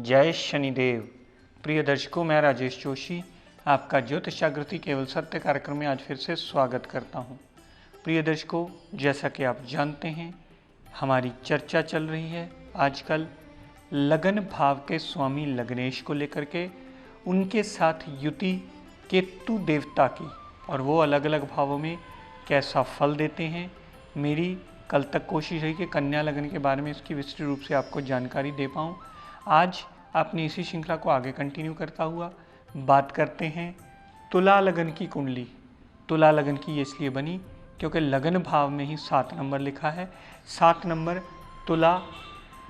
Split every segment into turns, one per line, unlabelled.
जय शनिदेव। प्रिय दर्शकों, मैं राजेश जोशी आपका ज्योतिष जागृति केवल सत्य कार्यक्रम में आज फिर से स्वागत करता हूं। प्रिय दर्शकों, जैसा कि आप जानते हैं, हमारी चर्चा चल रही है आजकल लगन भाव के स्वामी लग्नेश को लेकर के, उनके साथ युति केतु देवता की, और वो अलग अलग भावों में कैसा फल देते हैं। मेरी कल तक कोशिश रही कि कन्या लगन के बारे में इसकी विस्तृत रूप से आपको जानकारी दे पाऊँ। आज अपनी इसी श्रृंखला को आगे कंटिन्यू करता हुआ बात करते हैं तुला लगन की कुंडली। तुला लगन की ये इसलिए बनी क्योंकि लगन भाव में ही 7 नंबर लिखा है। 7 नंबर तुला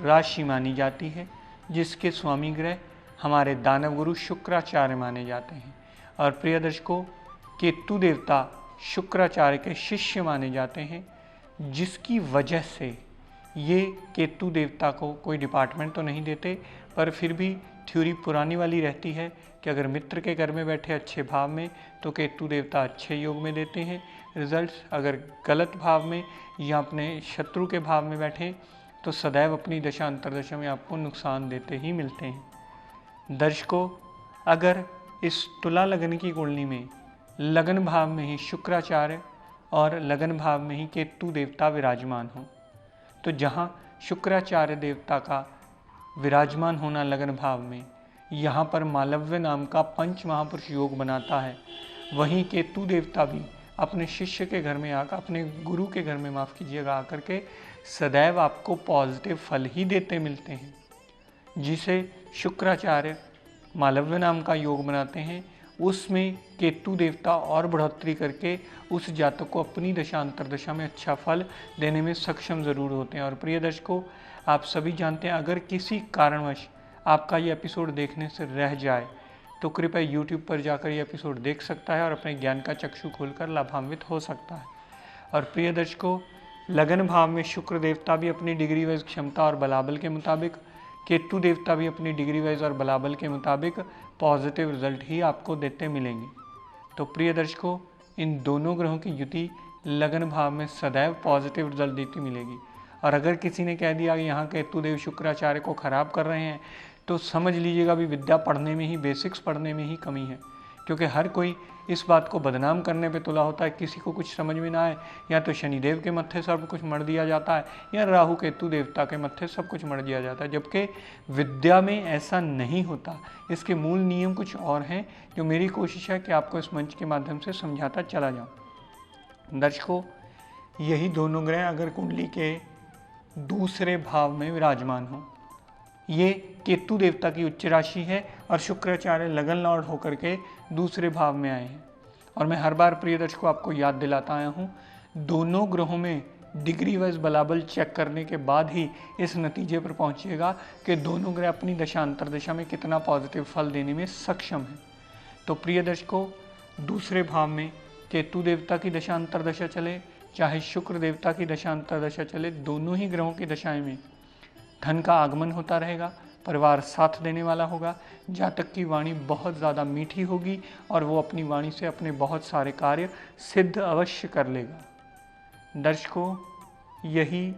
राशि मानी जाती है, जिसके स्वामी ग्रह हमारे दानव गुरु शुक्राचार्य माने जाते हैं। और प्रिय दर्शकों, केतु देवता शुक्राचार्य के शिष्य माने जाते हैं, जिसकी वजह से ये केतु देवता को कोई डिपार्टमेंट तो नहीं देते, पर फिर भी थ्योरी पुरानी वाली रहती है कि अगर मित्र के घर में बैठे अच्छे भाव में तो केतु देवता अच्छे योग में देते हैं रिजल्ट्स। अगर गलत भाव में या अपने शत्रु के भाव में बैठे तो सदैव अपनी दशा अंतर्दशा में आपको नुकसान देते ही मिलते हैं। दर्शकों, अगर इस तुला लगन की कुंडली में लगन भाव में ही शुक्राचार्य और लगन भाव में ही केतु देवता विराजमान हो, तो जहाँ शुक्राचार्य देवता का विराजमान होना लगन भाव में यहाँ पर मालव्य नाम का पंच महापुरुष योग बनाता है, वहीं केतु देवता भी अपने शिष्य के घर में आकर, अपने गुरु के घर में माफ़ कीजिएगा, आकर के सदैव आपको पॉजिटिव फल ही देते मिलते हैं। जिसे शुक्राचार्य मालव्य नाम का योग बनाते हैं, उसमें केतु देवता और बढ़ोतरी करके उस जातक को अपनी दशा अंतर्दशा में अच्छा फल देने में सक्षम ज़रूर होते हैं। और प्रिय दर्शकों, आप सभी जानते हैं, अगर किसी कारणवश आपका ये एपिसोड देखने से रह जाए तो कृपया YouTube पर जाकर ये एपिसोड देख सकता है और अपने ज्ञान का चक्षु खोलकर लाभान्वित हो सकता है। और प्रिय दर्शकों, लगन भाव में शुक्र देवता भी अपनी डिग्री वाइज क्षमता और बलाबल के मुताबिक, केतु देवता भी अपनी डिग्री वाइज और बलाबल के मुताबिक पॉजिटिव रिजल्ट ही आपको देते मिलेंगे। तो प्रिय दर्शकों, इन दोनों ग्रहों की युति लगन भाव में सदैव पॉजिटिव रिजल्ट देती मिलेगी। और अगर किसी ने कह दिया कि यहाँ केतु देव शुक्राचार्य को खराब कर रहे हैं, तो समझ लीजिएगा भी विद्या पढ़ने में ही, बेसिक्स पढ़ने में ही कमी है। क्योंकि हर कोई इस बात को बदनाम करने पे तुला होता है, किसी को कुछ समझ में ना आए, या तो शनिदेव के मत्थे सब कुछ मर दिया जाता है, या राहु केतु देवता के मत्थे सब कुछ मर दिया जाता है। जबकि विद्या में ऐसा नहीं होता। इसके मूल नियम कुछ और हैं, जो मेरी कोशिश है कि आपको इस मंच के माध्यम से समझाता चला जाऊँ। दर्शकों, यही दोनों ग्रह अगर कुंडली के दूसरे भाव में विराजमान हो, ये केतु देवता की उच्च राशि है और शुक्राचार्य लगन लॉर्ड होकर के दूसरे भाव में आए हैं। और मैं हर बार प्रिय दर्शकों आपको याद दिलाता आया हूँ, दोनों ग्रहों में डिग्री वाइज बलाबल चेक करने के बाद ही इस नतीजे पर पहुँचिएगा कि दोनों ग्रह अपनी दशा अंतर्दशा में कितना पॉजिटिव फल देने में सक्षम है। तो प्रिय दर्शकों, दूसरे भाव में केतु देवता की दशा अंतर्दशा चले, चाहे शुक्र देवता की दशा अंतर्दशा चले, दोनों ही ग्रहों की दशाएं में धन का आगमन होता रहेगा, परिवार साथ देने वाला होगा, जातक की वाणी बहुत ज़्यादा मीठी होगी और वो अपनी वाणी से अपने बहुत सारे कार्य सिद्ध अवश्य कर लेगा। दर्शकों, यही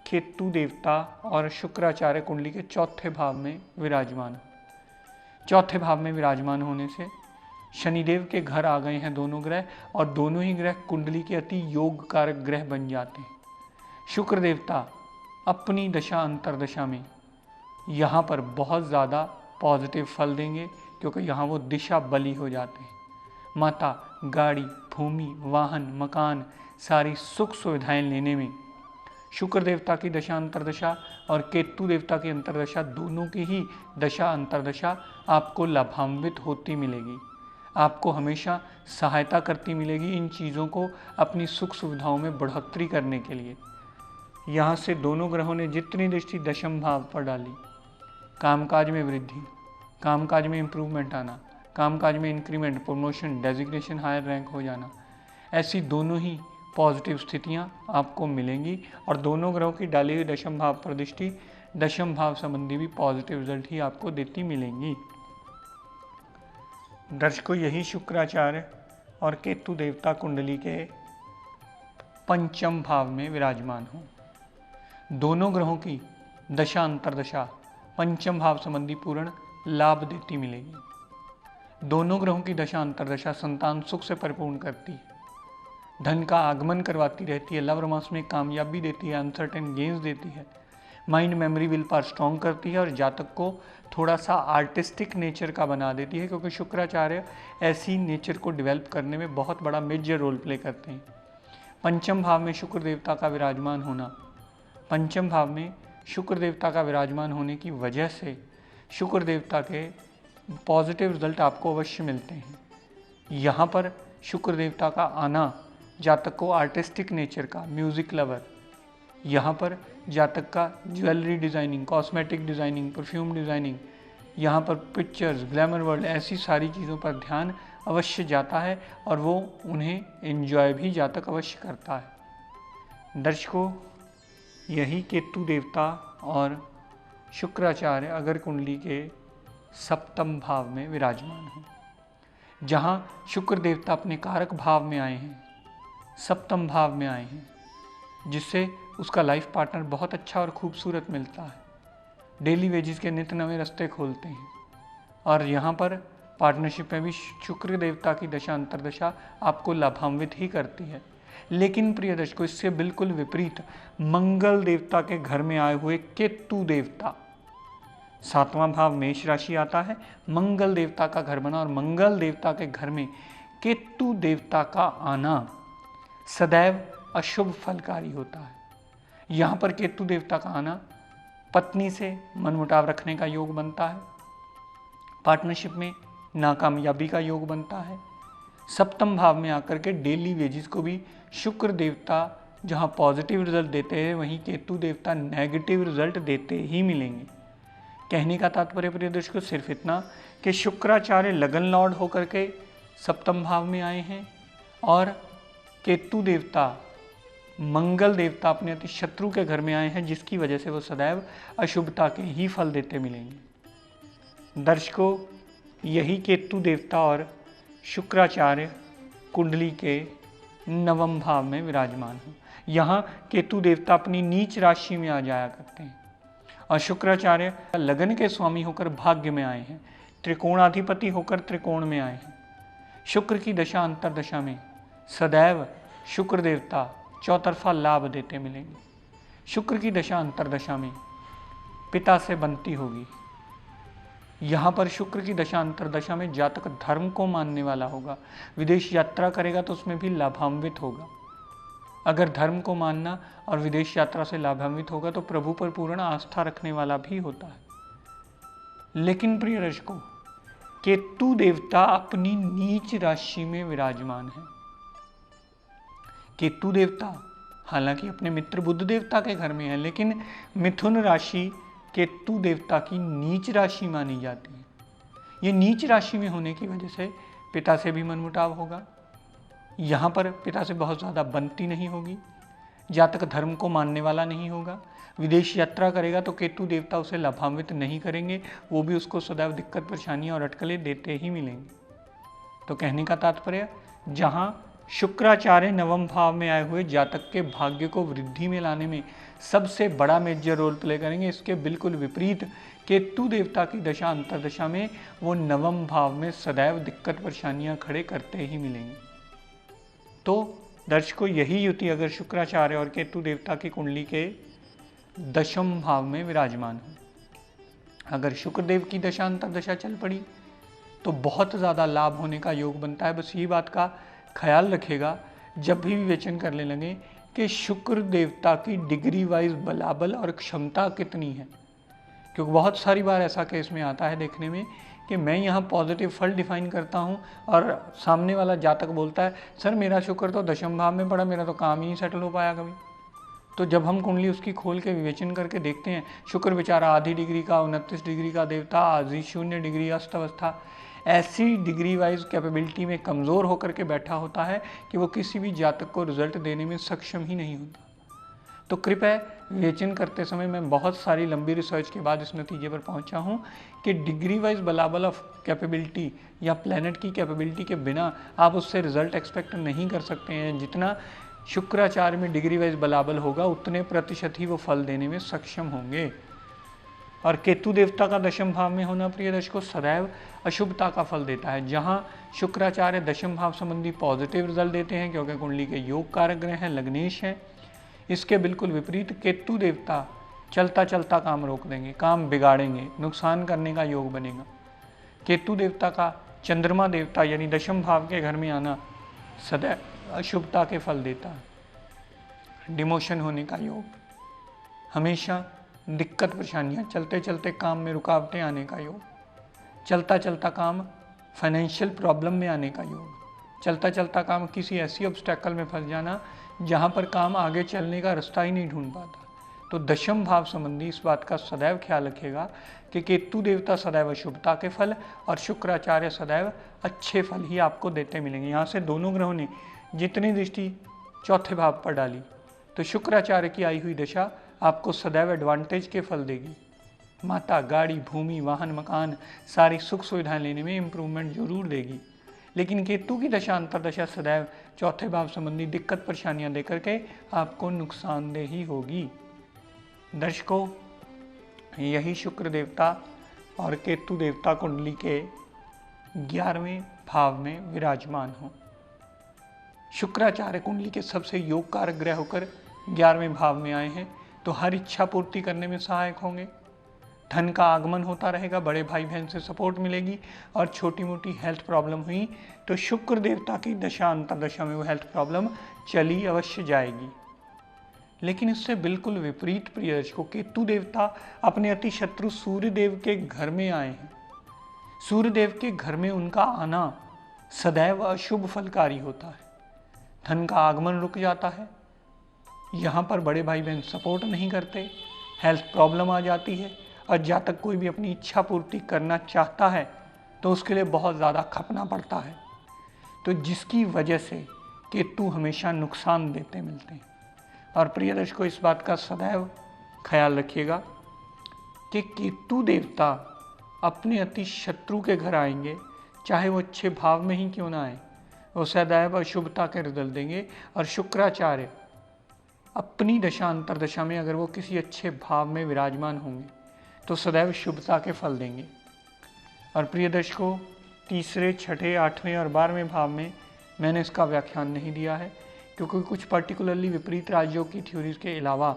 केतु देवता और शुक्राचार्य कुंडली के चौथे भाव में विराजमान। चौथे भाव में विराजमान होने से शनिदेव के घर आ गए हैं दोनों ग्रह, और दोनों ही ग्रह कुंडली के अति योग कारक ग्रह बन जाते हैं। शुक्र देवता अपनी दशा अंतर्दशा में यहाँ पर बहुत ज़्यादा पॉजिटिव फल देंगे, क्योंकि यहाँ वो दिशा बली हो जाते हैं। माता, गाड़ी, भूमि, वाहन, मकान, सारी सुख सुविधाएं लेने में शुक्र देवता की दशा अंतर्दशा और केतु देवता की अंतर्दशा, दोनों की ही दशा अंतर्दशा आपको लाभान्वित होती मिलेगी, आपको हमेशा सहायता करती मिलेगी इन चीज़ों को अपनी सुख सुविधाओं में बढ़ोतरी करने के लिए। यहाँ से दोनों ग्रहों ने जितनी दृष्टि दशम भाव पर डाली, कामकाज में वृद्धि, कामकाज में इम्प्रूवमेंट आना, कामकाज में increment, promotion, designation, higher rank हो जाना, ऐसी दोनों ही पॉजिटिव स्थितियाँ आपको मिलेंगी। और दोनों ग्रहों की डाली हुई दशम भाव पर दृष्टि दशम भाव संबंधी भी पॉजिटिव रिजल्ट ही आपको देती मिलेंगी। दर्शकों, यही शुक्राचार्य और केतु देवता कुंडली के पंचम भाव में विराजमान हो। दोनों ग्रहों की दशा अंतरदशा पंचम भाव संबंधी पूर्ण लाभ देती मिलेगी। दोनों ग्रहों की दशा अंतरदशा संतान सुख से परिपूर्ण करती है, धन का आगमन करवाती रहती है, लव रोमांस में कामयाबी देती है, अनसर्टेन गेन्स देती है, mind memory will power strong करती है और जातक को थोड़ा सा आर्टिस्टिक नेचर का बना देती है, क्योंकि शुक्राचार्य ऐसी नेचर को डेवलप करने में बहुत बड़ा मेजर रोल प्ले करते हैं। पंचम भाव में शुक्र देवता का विराजमान होना, पंचम भाव में शुक्र देवता का विराजमान होने की वजह से शुक्र देवता के पॉजिटिव रिजल्ट आपको अवश्य मिलते हैं। यहाँ पर शुक्र देवता का आना जातक को आर्टिस्टिक नेचर का, म्यूज़िक लवर, यहाँ पर जातक का jewellery designing, cosmetic designing, perfume designing, यहाँ पर पिक्चर्स, ग्लैमर वर्ल्ड, ऐसी सारी चीज़ों पर ध्यान अवश्य जाता है और वो उन्हें एंजॉय भी जातक अवश्य करता है। दर्शकों, यही केतु देवता और शुक्राचार्य अगर कुंडली के सप्तम भाव में विराजमान हैं, जहाँ शुक्र देवता अपने कारक भाव में आए हैं, सप्तम भाव में आए हैं, जिससे उसका लाइफ पार्टनर बहुत अच्छा और खूबसूरत मिलता है, डेली वेजेस के नित्य नवे रास्ते खोलते हैं। और यहाँ पर पार्टनरशिप में भी शुक्र देवता की दशा अंतरदशा आपको लाभान्वित ही करती है। लेकिन प्रिय दर्शकों, इससे बिल्कुल विपरीत मंगल देवता के घर में आए हुए केतु देवता, सातवां भाव मेष राशि आता है, मंगल देवता का घर बना और मंगल देवता के घर में केतु देवता का आना सदैव अशुभ फलकारी होता है। यहाँ पर केतु देवता का आना पत्नी से मनमुटाव रखने का योग बनता है, पार्टनरशिप में नाकामयाबी का योग बनता है। सप्तम भाव में आकर के डेली वेजेस को भी शुक्र देवता जहाँ पॉजिटिव रिजल्ट देते हैं, वहीं केतु देवता नेगेटिव रिजल्ट देते ही मिलेंगे। कहने का तात्पर्य प्रिय दर्शकों सिर्फ इतना कि शुक्राचार्य लगन लॉर्ड होकर के सप्तम भाव में आए हैं और केतु देवता मंगल देवता अपने अति शत्रु के घर में आए हैं, जिसकी वजह से वो सदैव अशुभता के ही फल देते मिलेंगे। दर्शकों, यही केतु देवता और शुक्राचार्य कुंडली के नवम भाव में विराजमान हो। यहाँ केतु देवता अपनी नीच राशि में आ जाया करते हैं और शुक्राचार्य लगन के स्वामी होकर भाग्य में आए हैं, त्रिकोणाधिपति होकर त्रिकोण में आए हैं। शुक्र की दशा अंतरदशा में सदैव शुक्र देवता चौतरफा लाभ देते मिलेंगे। शुक्र की दशा अंतरदशा में पिता से बनती होगी। यहाँ पर शुक्र की दशा अंतरदशा में जातक धर्म को मानने वाला होगा, विदेश यात्रा करेगा तो उसमें भी लाभान्वित होगा। अगर धर्म को मानना और विदेश यात्रा से लाभान्वित होगा तो प्रभु पर पूर्ण आस्था रखने वाला भी होता है। लेकिन प्रिय दर्शकों, केतु देवता अपनी नीच राशि में विराजमान है। केतु देवता हालांकि अपने मित्र बुध देवता के घर में है, लेकिन मिथुन राशि केतु देवता की नीच राशि मानी जाती है। ये नीच राशि में होने की वजह से पिता से भी मनमुटाव होगा। यहाँ पर पिता से बहुत ज़्यादा बनती नहीं होगी, जातक धर्म को मानने वाला नहीं होगा। विदेश यात्रा करेगा तो केतु देवता उसे लाभान्वित नहीं करेंगे, वो भी उसको सदैव दिक्कत परेशानियाँ और अटकलें देते ही मिलेंगे। तो कहने का तात्पर्य, जहाँ शुक्राचार्य नवम भाव में आए हुए जातक के भाग्य को वृद्धि में लाने में सबसे बड़ा मेजर रोल प्ले करेंगे, इसके बिल्कुल विपरीत केतु देवता की दशा अंतरदशा में वो नवम भाव में सदैव दिक्कत परेशानियां खड़े करते ही मिलेंगे। तो दर्शकों, यही युति अगर शुक्राचार्य और केतु देवता की कुंडली के दशम भाव में विराजमान हो, अगर शुक्रदेव की दशा अंतरदशा चल पड़ी तो बहुत ज़्यादा लाभ होने का योग बनता है। बस ये बात का ख्याल रखेगा जब भी विवेचन करने लगे कि शुक्र देवता की डिग्री वाइज बलाबल और क्षमता कितनी है, क्योंकि बहुत सारी बार ऐसा केस में आता है देखने में कि मैं यहाँ पॉजिटिव फल डिफाइन करता हूँ और सामने वाला जातक बोलता है सर मेरा शुक्र तो दशम भाव में पड़ा, मेरा तो काम ही नहीं सेटल हो पाया कभी। तो जब हम कुंडली उसकी खोल के विवेचन करके देखते हैं, शुक्र बेचारा आधी डिग्री का 29 डिग्री का देवता, आधी 0 डिग्री अस्त अवस्था, ऐसी डिग्री वाइज कैपेबिलिटी में कमज़ोर होकर के बैठा होता है कि वो किसी भी जातक को रिजल्ट देने में सक्षम ही नहीं होता। तो कृपया विवेचन करते समय मैं बहुत सारी लंबी रिसर्च के बाद इस नतीजे पर पहुंचा हूं कि डिग्री वाइज बलाबल ऑफ कैपेबिलिटी या प्लैनेट की कैपेबिलिटी के बिना आप उससे रिजल्ट एक्सपेक्ट नहीं कर सकते हैं। जितना शुक्राचार्य में डिग्री वाइज बलाबल होगा उतने प्रतिशत ही वो फल देने में सक्षम होंगे। और केतु देवता का दशम भाव में होना प्रिय दर्शकों सदैव अशुभता का फल देता है। जहाँ शुक्राचार्य दशम भाव संबंधी पॉजिटिव रिजल्ट देते हैं क्योंकि कुंडली के योग कारक ग्रह हैं, लग्नेश हैं, इसके बिल्कुल विपरीत केतु देवता चलता चलता काम रोक देंगे, काम बिगाड़ेंगे, नुकसान करने का योग बनेगा। केतु देवता का चंद्रमा देवता यानी दशम भाव के घर में आना सदैव अशुभता के फल देता है, डिमोशन होने का योग, हमेशा दिक्कत परेशानियाँ, चलते चलते काम में रुकावटें आने का योग, चलता चलता काम फाइनेंशियल प्रॉब्लम में आने का योग, चलता चलता काम किसी ऐसी ऑब्स्टेकल में फंस जाना जहाँ पर काम आगे चलने का रास्ता ही नहीं ढूंढ पाता। तो दशम भाव संबंधी इस बात का सदैव ख्याल रखिएगा कि केतु देवता सदैव अशुभता के फल और शुक्राचार्य सदैव अच्छे फल ही आपको देते मिलेंगे। यहाँ से दोनों ग्रहों ने जितनी दृष्टि चौथे भाव पर डाली तो शुक्राचार्य की आई हुई दशा आपको सदैव एडवांटेज के फल देगी। माता, गाड़ी, भूमि, वाहन, मकान, सारी सुख सुविधाएं लेने में इम्प्रूवमेंट जरूर देगी। लेकिन केतु की दशा अंतर्दशा सदैव चौथे भाव संबंधी दिक्कत परेशानियां देकर के आपको नुकसानदेह ही होगी। दर्शकों, यही शुक्र देवता और केतु देवता कुंडली के 11वें भाव में विराजमान हो। शुक्राचार्य कुंडली के सबसे योग कारक ग्रह होकर 11वें भाव में आए हैं तो हर इच्छा पूर्ति करने में सहायक होंगे। धन का आगमन होता रहेगा, बड़े भाई बहन से सपोर्ट मिलेगी और छोटी मोटी हेल्थ प्रॉब्लम हुई तो शुक्र देवता की दशा अंतर्दशा में वो हेल्थ प्रॉब्लम चली अवश्य जाएगी। लेकिन इससे बिल्कुल विपरीत प्रिय दर्शकों, केतु देवता अपने अति शत्रु सूर्यदेव के घर में आए हैं। सूर्यदेव के घर में उनका आना सदैव अशुभ फलकारी होता है। धन का आगमन रुक जाता है, यहाँ पर बड़े भाई बहन सपोर्ट नहीं करते, हेल्थ प्रॉब्लम आ जाती है और जहाँ तक कोई भी अपनी इच्छा पूर्ति करना चाहता है तो उसके लिए बहुत ज़्यादा खपना पड़ता है। तो जिसकी वजह से केतु हमेशा नुकसान देते मिलते हैं। और प्रिय दर्शकों, इस बात का सदैव ख्याल रखिएगा कि केतु देवता अपने अति शत्रु के घर आएंगे, चाहे वो अच्छे भाव में ही क्यों ना आए, वो सदैव अशुभता के रिजल्ट देंगे। और शुक्राचार्य अपनी दशा अंतर्दशा में अगर वो किसी अच्छे भाव में विराजमान होंगे तो सदैव शुभता के फल देंगे। और प्रिय दर्शकों, तीसरे, छठे, 8वें और 12वें भाव में मैंने इसका व्याख्यान नहीं दिया है क्योंकि कुछ पर्टिकुलरली विपरीत राज्यों की थ्योरीज के अलावा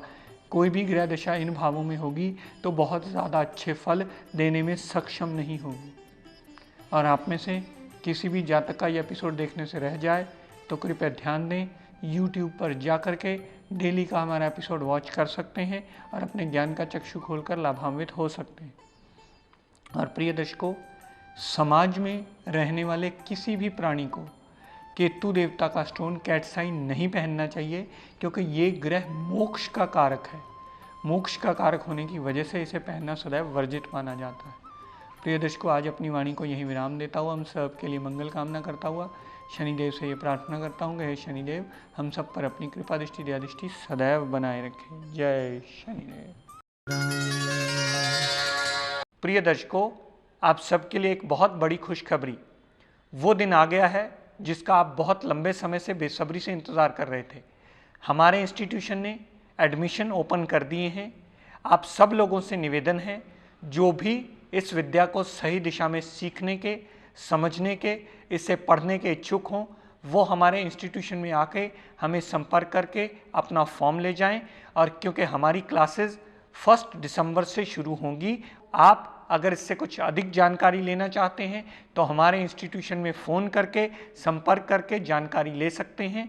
कोई भी ग्रह दशा इन भावों में होगी तो बहुत ज़्यादा अच्छे फल देने में सक्षम नहीं होगी। और आप में से किसी भी जातक का ये एपिसोड देखने से रह जाए तो कृपया ध्यान दें, YouTube पर जा कर के डेली का हमारा एपिसोड वॉच कर सकते हैं और अपने ज्ञान का चक्षु खोलकर लाभान्वित हो सकते हैं। और प्रिय दर्शकों, समाज में रहने वाले किसी भी प्राणी को केतु देवता का स्टोन कैटसाइन नहीं पहनना चाहिए क्योंकि ये ग्रह मोक्ष का कारक है। मोक्ष का कारक होने की वजह से इसे पहनना सदैव वर्जित माना जाता है। प्रिय दर्शकों, आज अपनी वाणी को यहीं विराम देता हुआ हम सब के लिए मंगल कामना करता हुआ शनिदेव से ये प्रार्थना करता हूँ कि हे शनिदेव हम सब पर अपनी कृपा दृष्टि दया दृष्टि सदैव बनाए रखें। जय शनिदेव। प्रिय दर्शकों, आप सबके लिए एक बहुत बड़ी खुशखबरी, वो दिन आ गया है जिसका आप बहुत लंबे समय से बेसब्री से इंतज़ार कर रहे थे। हमारे इंस्टीट्यूशन ने एडमिशन ओपन कर दिए हैं। आप सब लोगों से निवेदन है, जो भी इस विद्या को सही दिशा में सीखने के, समझने के, इसे पढ़ने के इच्छुक हों, वो हमारे इंस्टीट्यूशन में आके हमें संपर्क करके अपना फॉर्म ले जाएं। और क्योंकि हमारी क्लासेस 1 दिसंबर से शुरू होंगी, आप अगर इससे कुछ अधिक जानकारी लेना चाहते हैं तो हमारे इंस्टीट्यूशन में फ़ोन करके संपर्क करके जानकारी ले सकते हैं।